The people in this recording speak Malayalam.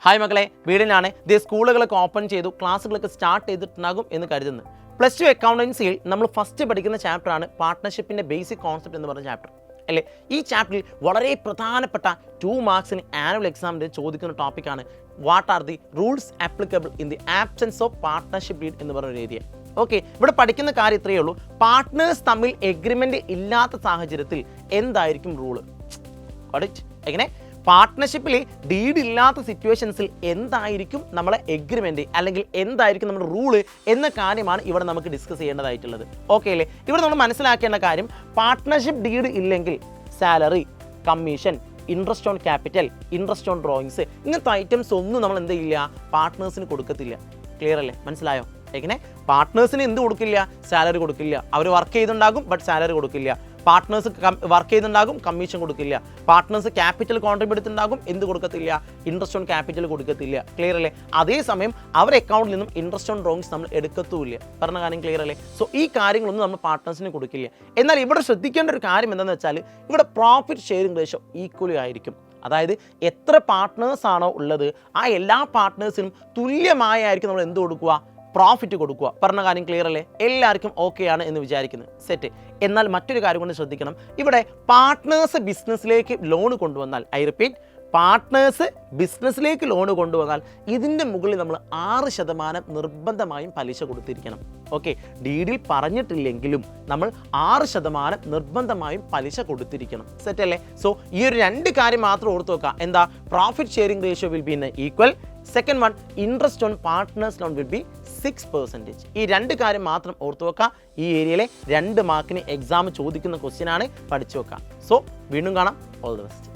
ഹായ് മക്കളെ, വീടിനാണ് ഇതേ സ്കൂളുകളൊക്കെ ഓപ്പൺ ചെയ്തു, ക്ലാസ്സുകളൊക്കെ സ്റ്റാർട്ട് ചെയ്തിട്ടുണ്ടാകും എന്ന് കരുതുന്നു. +2 അക്കൗണ്ടൻസിയിൽ നമ്മൾ ഫസ്റ്റ് പഠിക്കുന്ന ചാപ്റ്ററാണ് പാർട്ട്ണർഷിപ്പിൻ്റെ ബേസിക് കോൺസെപ്റ്റ് എന്ന് പറഞ്ഞ ചാപ്റ്റർ അല്ലേ. ഈ ചാപ്റ്ററിൽ വളരെ പ്രധാനപ്പെട്ട 2 മാർക്സിന് ആനുവൽ എക്സാമിന് ചോദിക്കുന്ന ടോപ്പിക്കാണ് what are the rules applicable in the absence of partnership deed എന്ന് പറഞ്ഞൊരു ഏരിയ. ഓക്കെ, ഇവിടെ പഠിക്കുന്ന കാര്യം ഇത്രയേ ഉള്ളൂ. പാർട്ട്നേഴ്സ് തമ്മിൽ എഗ്രിമെൻ്റ് ഇല്ലാത്ത സാഹചര്യത്തിൽ എന്തായിരിക്കും റൂള്? എങ്ങനെ പാർട്ട്ണർഷിപ്പിൽ ഡീഡ് ഇല്ലാത്ത സിറ്റുവേഷൻസിൽ എന്തായിരിക്കും നമ്മളെ എഗ്രിമെൻറ്റ് അല്ലെങ്കിൽ എന്തായിരിക്കും നമ്മുടെ റൂള് എന്ന കാര്യമാണ് ഇവിടെ നമുക്ക് ഡിസ്കസ് ചെയ്യേണ്ടതായിട്ടുള്ളത്. ഓക്കെ അല്ലേ? ഇവിടെ നമ്മൾ മനസ്സിലാക്കേണ്ട കാര്യം, പാർട്ട്ണർഷിപ്പ് ഡീഡ് ഇല്ലെങ്കിൽ salary, commission, interest on capital, interest on drawings, ഇങ്ങനത്തെ ഐറ്റംസ് ഒന്നും നമ്മൾ എന്ത് ചെയ്യില്ല, പാർട്ട്നേഴ്സിന് കൊടുക്കത്തില്ല. ക്ലിയർ അല്ലേ? മനസ്സിലായോ? എങ്ങനെ പാർട്ട്നേഴ്സിന് എന്ത് കൊടുക്കില്ല? സാലറി കൊടുക്കില്ല. അവർ വർക്ക് ചെയ്തുണ്ടാകും ബട്ട് സാലറി കൊടുക്കില്ല. പാർട്ട്നേഴ്സ് വർക്ക് ചെയ്തുണ്ടാകും, കമ്മീഷൻ കൊടുക്കില്ല. പാർട്ട്നേഴ്സ് ക്യാപിറ്റൽ കോൺട്രിബ്യൂട്ട് ഉണ്ടാകും, എന്ത് കൊടുക്കത്തില്ല? ഇൻട്രസ്റ്റ് ഓൺ ക്യാപിറ്റൽ കൊടുക്കത്തില്ല. ക്ലിയർ അല്ലേ? അതേസമയം അവർ അക്കൗണ്ടിൽ നിന്നും ഇൻട്രസ്റ്റ് ഓൺ ഡ്രോയിങ്സ് നമ്മൾ എടുക്കത്തുമില്ല. പറഞ്ഞ കാര്യം ക്ലിയർ അല്ലേ? സോ ഈ കാര്യങ്ങളൊന്നും നമ്മൾ പാർട്ട്നേഴ്സിന് കൊടുക്കില്ല. എന്നാൽ ഇവിടെ ശ്രദ്ധിക്കേണ്ട ഒരു കാര്യം എന്താണെന്ന് വെച്ചാൽ, ഇവിടെ പ്രോഫിറ്റ് ഷെയറിംഗ് റേഷ്യോ ഈക്വലി ആയിരിക്കും. അതായത് എത്ര പാർട്ട്നേഴ്സ് ആണോ ഉള്ളത് ആ എല്ലാ പാർട്ട്നേഴ്സിനും തുല്യമായിരിക്കും നമ്മൾ എന്ത് കൊടുക്കുക? പ്രോഫിറ്റ് കൊടുക്കുക. പറഞ്ഞ കാര്യം ക്ലിയർ അല്ലേ? എല്ലാവർക്കും ഓക്കെ ആണ് എന്ന് വിചാരിക്കുന്നത്. സെറ്റ്. എന്നാൽ മറ്റൊരു കാര്യം കൊണ്ട് ശ്രദ്ധിക്കണം, ഇവിടെ പാർട്ട്നേഴ്സ് ബിസിനസ്സിലേക്ക് ലോൺ കൊണ്ടുവന്നാൽ, ഐ റിപ്പീറ്റ്, പാർട്ട്നേഴ്സ് ബിസിനസ്സിലേക്ക് ലോൺ കൊണ്ടുവന്നാൽ ഇതിൻ്റെ മുകളിൽ നമ്മൾ 6% നിർബന്ധമായും പലിശ കൊടുത്തിരിക്കണം. ഓക്കെ, ഡീഡിൽ പറഞ്ഞിട്ടില്ലെങ്കിലും നമ്മൾ 6% നിർബന്ധമായും പലിശ കൊടുത്തിരിക്കണം. സെറ്റ് അല്ലേ? സോ ഈ ഒരു 2 കാര്യം മാത്രം ഓർത്ത് വെക്കുക. എന്താ? Profit sharing ratio will be equal. Second one, interest on partners loan will be 6%. ഈ 2 കാര്യം മാത്രം ഓർത്ത് വെക്കുക. ഈ ഏരിയയിലെ 2 മാർക്കിന് എക്സാം ചോദിക്കുന്ന ക്വസ്റ്റ്യൻ ആണ്, പഠിച്ചു വെക്കുക. സോ വീണ്ടും കാണാം. All the best.